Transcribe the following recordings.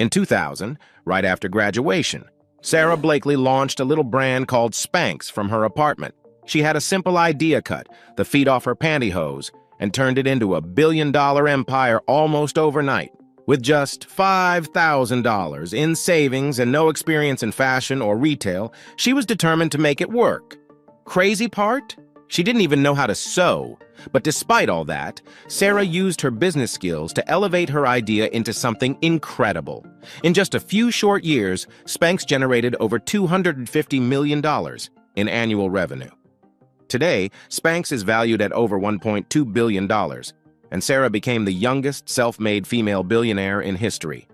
In 2000, right after graduation, Sara Blakely launched a little brand called Spanx from her apartment. She had a simple idea cut the feet off her pantyhose and turned it into a billion-dollar empire almost overnight. With just $5,000 in savings and no experience in fashion or retail, she was determined to make it work. Crazy part? She didn't even know how to sew. But despite all that, Sara used her business skills to elevate her idea into something incredible. In just a few short years, Spanx generated over $250 million in annual revenue. Today, Spanx is valued at over $1.2 billion, and Sara became the youngest self-made female billionaire in history.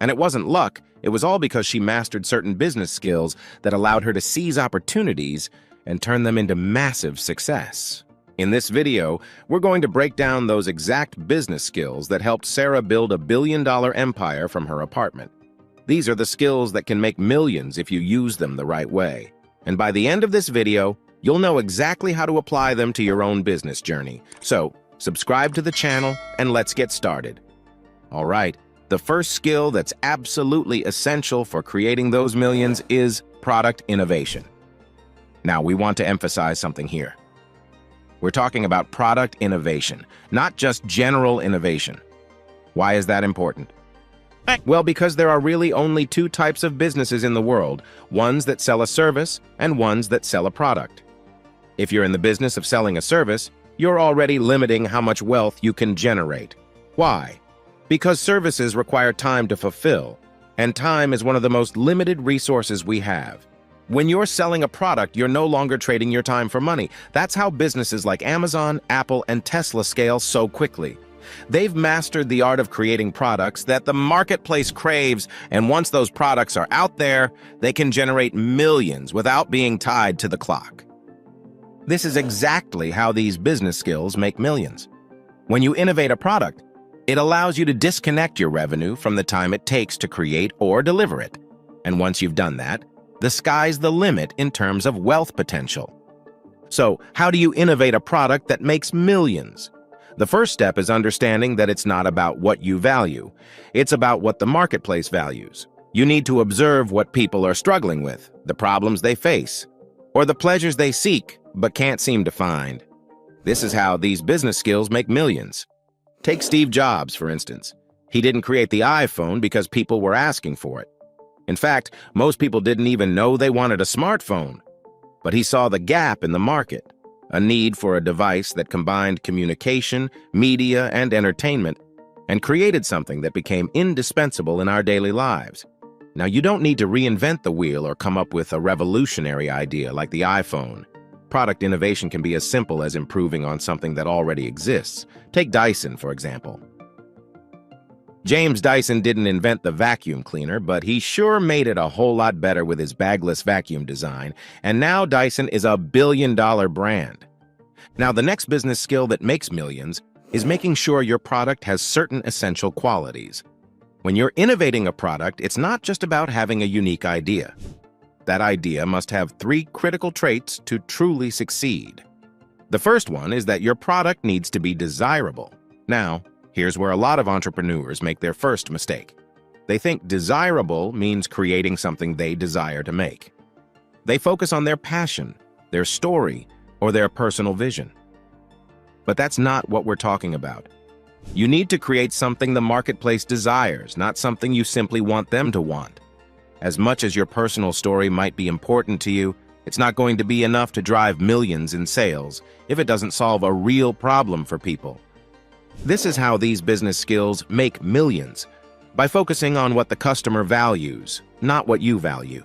And it wasn't luck, it was all because she mastered certain business skills that allowed her to seize opportunities and turn them into massive success. In this video, we're going to break down those exact business skills that helped Sara build a billion-dollar empire from her apartment. These are the skills that can make millions if you use them the right way. And by the end of this video, you'll know exactly how to apply them to your own business journey. So, subscribe to the channel and let's get started. All right, the first skill that's absolutely essential for creating those millions is product innovation. Now, we want to emphasize something here. We're talking about product innovation, not just general innovation. Why is that important? Well, because there are really only two types of businesses in the world, ones that sell a service and ones that sell a product. If you're in the business of selling a service, you're already limiting how much wealth you can generate. Why? Because services require time to fulfill, and time is one of the most limited resources we have. When you're selling a product, you're no longer trading your time for money. That's how businesses like Amazon, Apple, and Tesla scale so quickly. They've mastered the art of creating products that the marketplace craves, and once those products are out there, they can generate millions without being tied to the clock. This is exactly how these business skills make millions. When you innovate a product, it allows you to disconnect your revenue from the time it takes to create or deliver it. And once you've done that, the sky's the limit in terms of wealth potential. So, how do you innovate a product that makes millions? The first step is understanding that it's not about what you value. It's about what the marketplace values. You need to observe what people are struggling with, the problems they face, or the pleasures they seek but can't seem to find. This is how these business skills make millions. Take Steve Jobs, for instance. He didn't create the iPhone because people were asking for it. In fact, most people didn't even know they wanted a smartphone. But he saw the gap in the market, a need for a device that combined communication, media, and entertainment, and created something that became indispensable in our daily lives. Now, you don't need to reinvent the wheel or come up with a revolutionary idea like the iPhone. Product innovation can be as simple as improving on something that already exists. Take Dyson, for example. James Dyson didn't invent the vacuum cleaner, but he sure made it a whole lot better with his bagless vacuum design, and now Dyson is a billion-dollar brand. Now, the next business skill that makes millions is making sure your product has certain essential qualities. When you're innovating a product, it's not just about having a unique idea. That idea must have 3 critical traits to truly succeed. The first one is that your product needs to be desirable. Now, here's where a lot of entrepreneurs make their first mistake. They think desirable means creating something they desire to make. They focus on their passion, their story, or their personal vision. But that's not what we're talking about. You need to create something the marketplace desires, not something you simply want them to want. As much as your personal story might be important to you, it's not going to be enough to drive millions in sales if it doesn't solve a real problem for people. This is how these business skills make millions, by focusing on what the customer values, not what you value.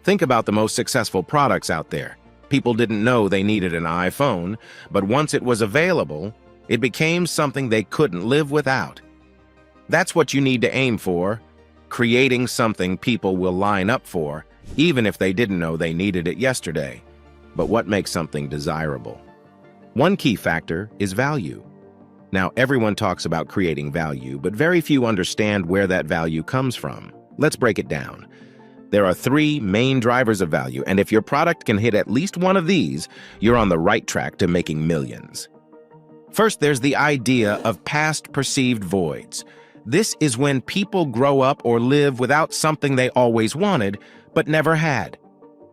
Think about the most successful products out there. People didn't know they needed an iPhone, but once it was available, it became something they couldn't live without. That's what you need to aim for, creating something people will line up for, even if they didn't know they needed it yesterday. But what makes something desirable? One key factor is value. Now, everyone talks about creating value, but very few understand where that value comes from. Let's break it down. There are 3 main drivers of value, and if your product can hit at least one of these, you're on the right track to making millions. First, there's the idea of past perceived voids. This is when people grow up or live without something they always wanted, but never had.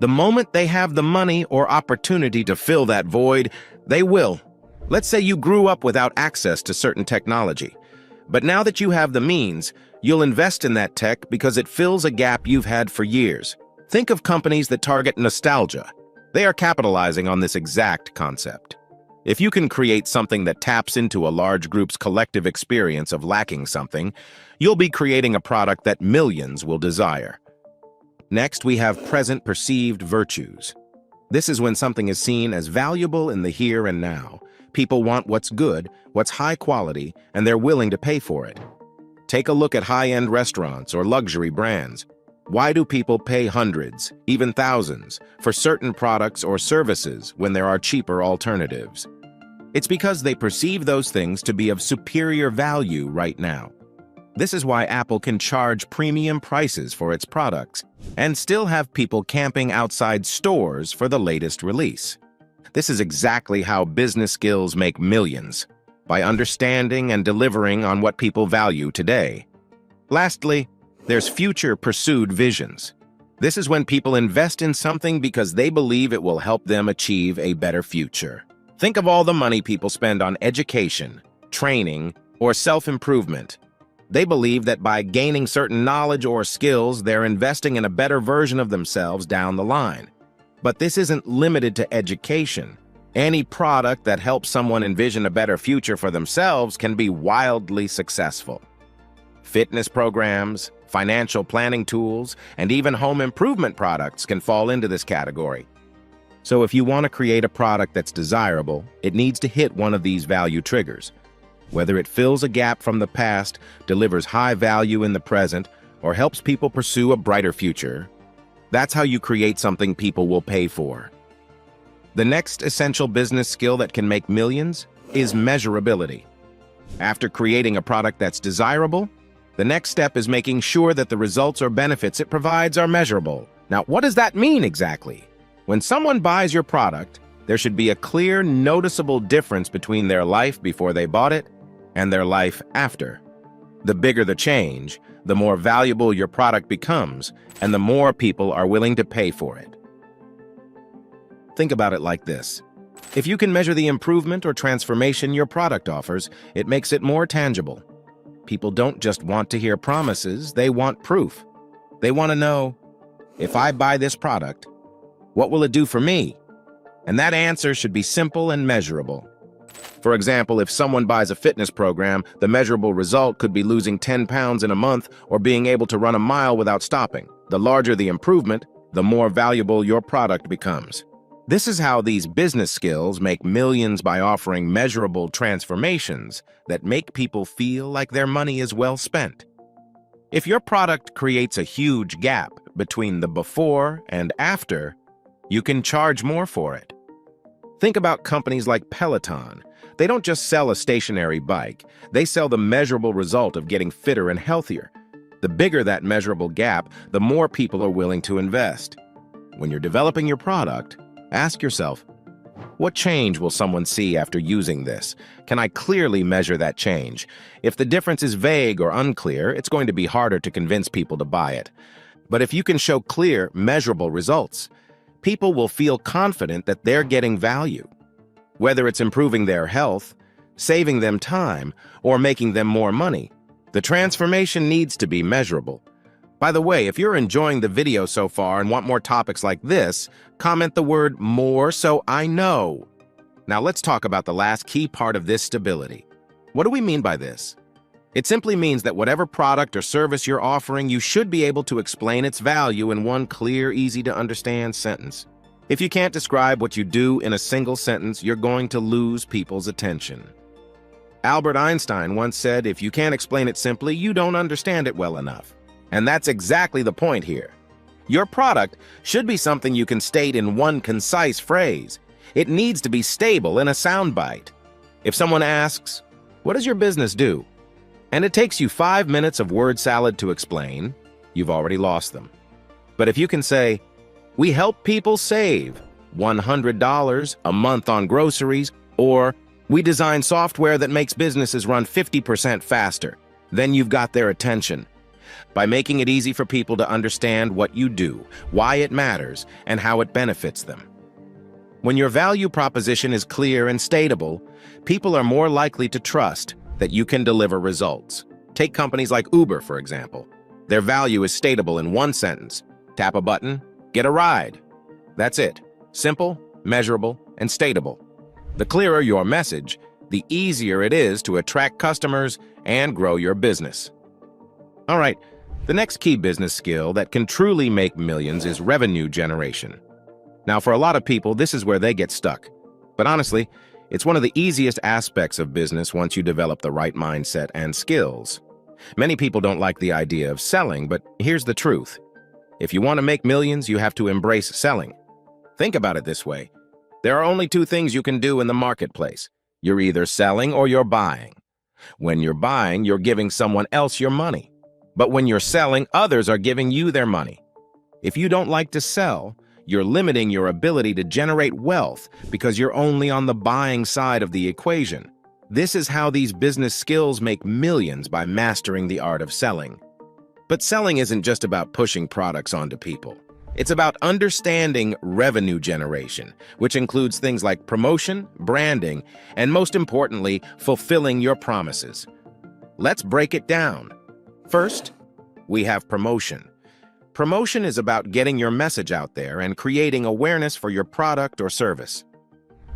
The moment they have the money or opportunity to fill that void, they will. Let's say you grew up without access to certain technology, but now that you have the means, you'll invest in that tech because it fills a gap you've had for years. Think of companies that target nostalgia. They are capitalizing on this exact concept. If you can create something that taps into a large group's collective experience of lacking something, you'll be creating a product that millions will desire. Next, we have present perceived virtues. This is when something is seen as valuable in the here and now. People want what's good, what's high quality, and they're willing to pay for it. Take a look at high-end restaurants or luxury brands. Why do people pay hundreds, even thousands, for certain products or services when there are cheaper alternatives? It's because they perceive those things to be of superior value right now. This is why Apple can charge premium prices for its products and still have people camping outside stores for the latest release. This is exactly how business skills make millions, by understanding and delivering on what people value today. Lastly, there's future-pursued visions. This is when people invest in something because they believe it will help them achieve a better future. Think of all the money people spend on education, training, or self-improvement. They believe that by gaining certain knowledge or skills, they're investing in a better version of themselves down the line. But this isn't limited to education. Any product that helps someone envision a better future for themselves can be wildly successful. Fitness programs, financial planning tools, and even home improvement products can fall into this category. So if you want to create a product that's desirable, it needs to hit one of these value triggers. Whether it fills a gap from the past, delivers high value in the present, or helps people pursue a brighter future, that's how you create something people will pay for. The next essential business skill that can make millions is measurability. After creating a product that's desirable, the next step is making sure that the results or benefits it provides are measurable. Now, what does that mean exactly? When someone buys your product, there should be a clear, noticeable difference between their life before they bought it and their life after. The bigger the change, the more valuable your product becomes, and the more people are willing to pay for it. Think about it like this. If you can measure the improvement or transformation your product offers, it makes it more tangible. People don't just want to hear promises, they want proof. They want to know, if I buy this product, what will it do for me? And that answer should be simple and measurable. For example, if someone buys a fitness program, the measurable result could be losing 10 pounds in a month or being able to run a mile without stopping. The larger the improvement, the more valuable your product becomes. This is how these business skills make millions by offering measurable transformations that make people feel like their money is well spent. If your product creates a huge gap between the before and after, you can charge more for it. Think about companies like Peloton. They don't just sell a stationary bike, they sell the measurable result of getting fitter and healthier. The bigger that measurable gap, the more people are willing to invest. When you're developing your product, ask yourself, what change will someone see after using this? Can I clearly measure that change? If the difference is vague or unclear, it's going to be harder to convince people to buy it. But if you can show clear, measurable results, people will feel confident that they're getting value. Whether it's improving their health, saving them time, or making them more money, the transformation needs to be measurable. By the way, if you're enjoying the video so far and want more topics like this, comment the word "more" so I know. Now let's talk about the last key part of this stability. What do we mean by this? It simply means that whatever product or service you're offering, you should be able to explain its value in one clear, easy-to-understand sentence. If you can't describe what you do in a single sentence, you're going to lose people's attention. Albert Einstein once said, if you can't explain it simply, you don't understand it well enough. And that's exactly the point here. Your product should be something you can state in one concise phrase. It needs to be stable in a soundbite. If someone asks, "What does your business do?" and it takes you 5 minutes of word salad to explain, you've already lost them. But if you can say, "We help people save $100 a month on groceries," or "We design software that makes businesses run 50% faster," Then you've got their attention. By making it easy for people to understand what you do, why it matters, and how it benefits them. When your value proposition is clear and stateable, people are more likely to trust that you can deliver results. Take companies like Uber, for example. Their value is stateable in one sentence. Tap a button, get a ride. That's it. Simple, measurable, and stateable. The clearer your message, the easier it is to attract customers and grow your business. All right, the next key business skill that can truly make millions is revenue generation. Now, for a lot of people, this is where they get stuck. But honestly, it's one of the easiest aspects of business once you develop the right mindset and skills. Many people don't like the idea of selling, but here's the truth. If you want to make millions, you have to embrace selling. Think about it this way. There are only two things you can do in the marketplace. You're either selling or you're buying. When you're buying, you're giving someone else your money. But when you're selling, others are giving you their money. If you don't like to sell, you're limiting your ability to generate wealth because you're only on the buying side of the equation. This is how these business skills make millions by mastering the art of selling. But selling isn't just about pushing products onto people. It's about understanding revenue generation, which includes things like promotion, branding, and most importantly, fulfilling your promises. Let's break it down. First, we have promotion. Promotion is about getting your message out there and creating awareness for your product or service.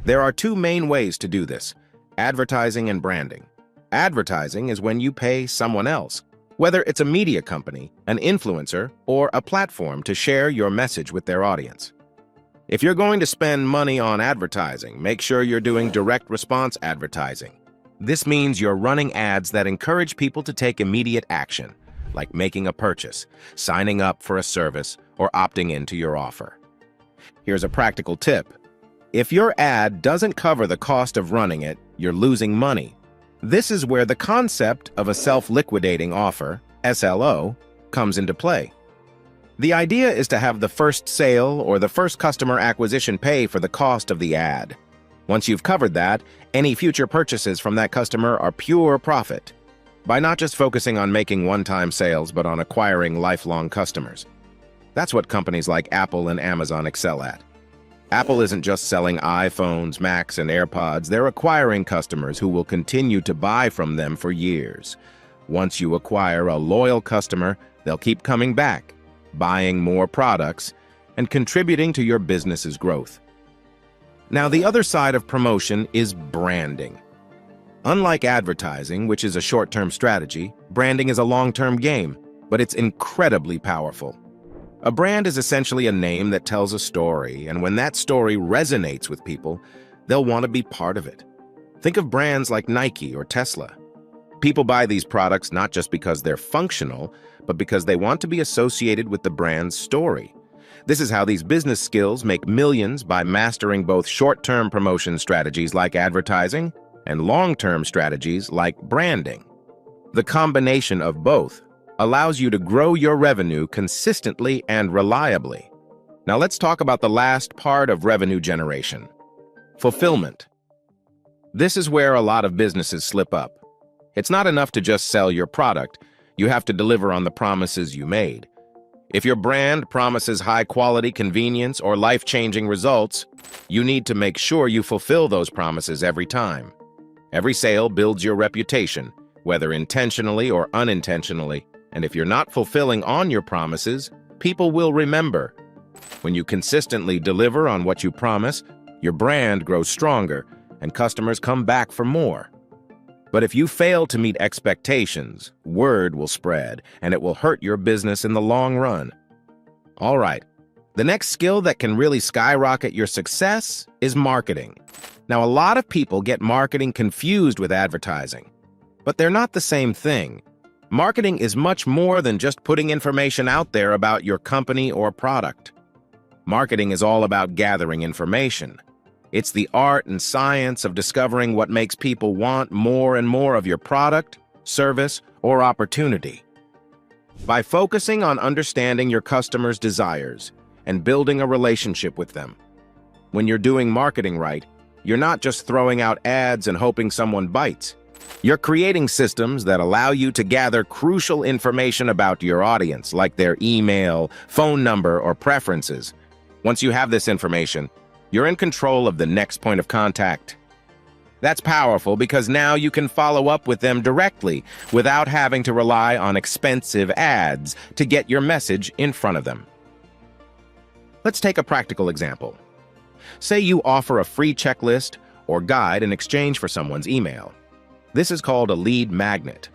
There are two main ways to do this: advertising and branding. Advertising is when you pay someone else, whether it's a media company, an influencer, or a platform to share your message with their audience. If you're going to spend money on advertising, make sure you're doing direct response advertising. This means you're running ads that encourage people to take immediate action, like making a purchase, signing up for a service, or opting into your offer. Here's a practical tip. If your ad doesn't cover the cost of running it, you're losing money. This is where the concept of a self-liquidating offer, SLO, comes into play. The idea is to have the first sale or the first customer acquisition pay for the cost of the ad. Once you've covered that, any future purchases from that customer are pure profit. By not just focusing on making one-time sales, but on acquiring lifelong customers. That's what companies like Apple and Amazon excel at. Apple isn't just selling iPhones, Macs, and AirPods. They're acquiring customers who will continue to buy from them for years. Once you acquire a loyal customer, they'll keep coming back, buying more products, and contributing to your business's growth. Now, the other side of promotion is branding. Unlike advertising, which is a short-term strategy, branding is a long-term game, but it's incredibly powerful. A brand is essentially a name that tells a story, and when that story resonates with people, they'll want to be part of it. Think of brands like Nike or Tesla. People buy these products not just because they're functional, but because they want to be associated with the brand's story. This is how these business skills make millions by mastering both short-term promotion strategies like advertising and long-term strategies like branding. The combination of both allows you to grow your revenue consistently and reliably. Now let's talk about the last part of revenue generation: fulfillment. This is where a lot of businesses slip up. It's not enough to just sell your product. You have to deliver on the promises you made. If your brand promises high-quality convenience or life-changing results, you need to make sure you fulfill those promises every time. Every sale builds your reputation, whether intentionally or unintentionally, and if you're not fulfilling on your promises, people will remember. When you consistently deliver on what you promise, your brand grows stronger and customers come back for more. But if you fail to meet expectations, word will spread and it will hurt your business in the long run. All right, the next skill that can really skyrocket your success is marketing. Now, a lot of people get marketing confused with advertising, but they're not the same thing. Marketing is much more than just putting information out there about your company or product. Marketing is all about gathering information. It's the art and science of discovering what makes people want more and more of your product, service, or opportunity. By focusing on understanding your customers' desires and building a relationship with them. When you're doing marketing right, you're not just throwing out ads and hoping someone bites. You're creating systems that allow you to gather crucial information about your audience, like their email, phone number, or preferences. Once you have this information, you're in control of the next point of contact. That's powerful because now you can follow up with them directly without having to rely on expensive ads to get your message in front of them. Let's take a practical example. Say you offer a free checklist or guide in exchange for someone's email. This is called a lead magnet.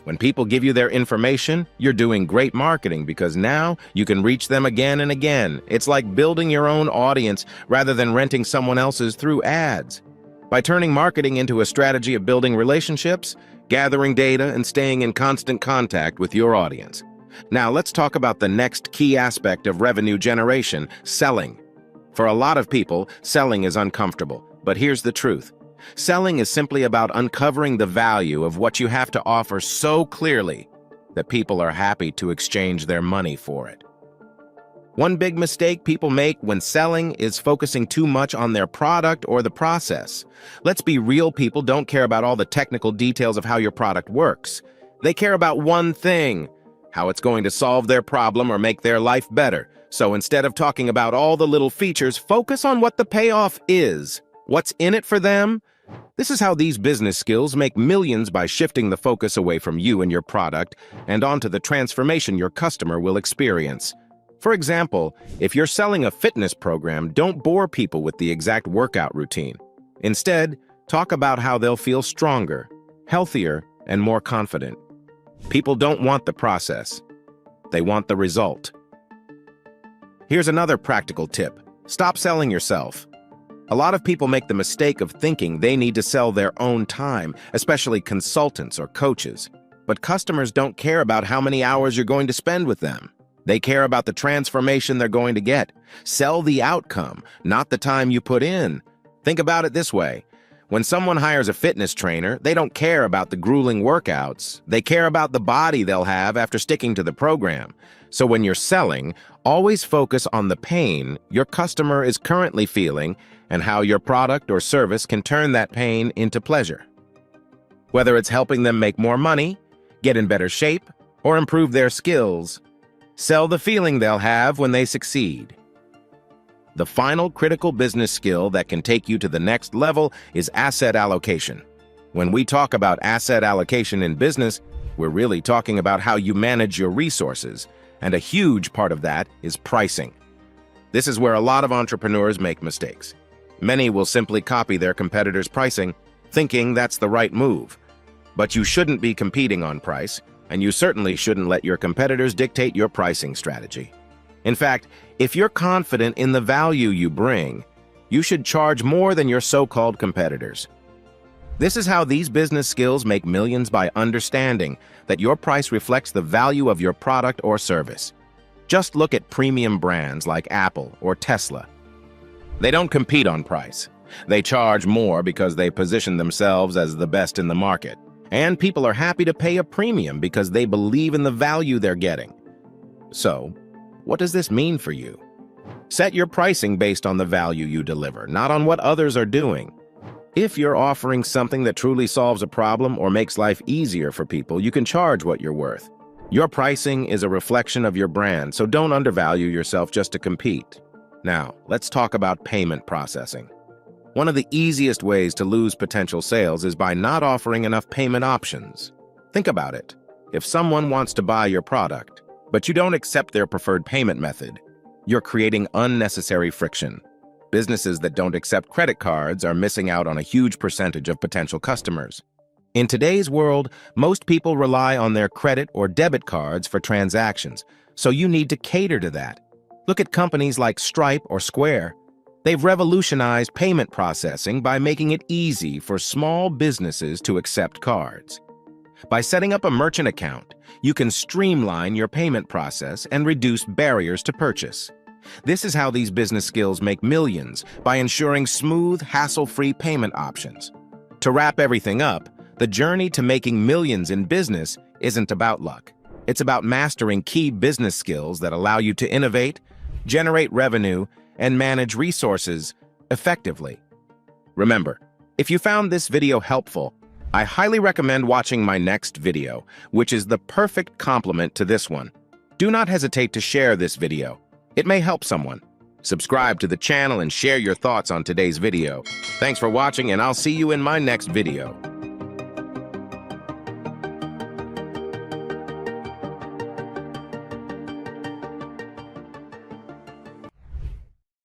When people give you their information, you're doing great marketing because now you can reach them again and again. It's like building your own audience rather than renting someone else's through ads. By turning marketing into a strategy of building relationships, gathering data, and staying in constant contact with your audience. Now let's talk about the next key aspect of revenue generation, selling. For a lot of people, selling is uncomfortable, but here's the truth. Selling is simply about uncovering the value of what you have to offer so clearly that people are happy to exchange their money for it. One big mistake people make when selling is focusing too much on their product or the process. Let's be real, people don't care about all the technical details of how your product works. They care about one thing, how it's going to solve their problem or make their life better. So instead of talking about all the little features, focus on what the payoff is. What's in it for them? This is how these business skills make millions by shifting the focus away from you and your product and onto the transformation your customer will experience. For example, if you're selling a fitness program, don't bore people with the exact workout routine. Instead, talk about how they'll feel stronger, healthier, and more confident. People don't want the process. They want the result. Here's another practical tip. Stop selling yourself. A lot of people make the mistake of thinking they need to sell their own time, especially consultants or coaches. But customers don't care about how many hours you're going to spend with them. They care about the transformation they're going to get. Sell the outcome, not the time you put in. Think about it this way. When someone hires a fitness trainer, they don't care about the grueling workouts. They care about the body they'll have after sticking to the program. So when you're selling, always focus on the pain your customer is currently feeling and how your product or service can turn that pain into pleasure. Whether it's helping them make more money, get in better shape, or improve their skills, sell the feeling they'll have when they succeed. The final critical business skill that can take you to the next level is asset allocation. When we talk about asset allocation in business, we're really talking about how you manage your resources, and a huge part of that is pricing. This is where a lot of entrepreneurs make mistakes. Many will simply copy their competitors' pricing, thinking that's the right move. But you shouldn't be competing on price, and you certainly shouldn't let your competitors dictate your pricing strategy. In fact, if you're confident in the value you bring, you should charge more than your so-called competitors. This is how these business skills make millions by understanding that your price reflects the value of your product or service. Just look at premium brands like Apple or Tesla. They don't compete on price. They charge more because they position themselves as the best in the market. And people are happy to pay a premium because they believe in the value they're getting. So, what does this mean for you? Set your pricing based on the value you deliver, not on what others are doing. If you're offering something that truly solves a problem or makes life easier for people, you can charge what you're worth. Your pricing is a reflection of your brand, so don't undervalue yourself just to compete. Now, let's talk about payment processing. One of the easiest ways to lose potential sales is by not offering enough payment options. Think about it. If someone wants to buy your product, but you don't accept their preferred payment method, you're creating unnecessary friction. Businesses that don't accept credit cards are missing out on a huge percentage of potential customers. In today's world, most people rely on their credit or debit cards for transactions, so you need to cater to that. Look at companies like Stripe or Square. They've revolutionized payment processing by making it easy for small businesses to accept cards. By setting up a merchant account, you can streamline your payment process and reduce barriers to purchase. This is how these business skills make millions, by ensuring smooth, hassle-free payment options. To wrap everything up, the journey to making millions in business isn't about luck. It's about mastering key business skills that allow you to innovate, generate revenue, and manage resources effectively. Remember, if you found this video helpful, I highly recommend watching my next video, which is the perfect complement to this one. Do not hesitate to share this video. It may help someone. Subscribe to the channel and share your thoughts on today's video. Thanks for watching, and I'll see you in my next video.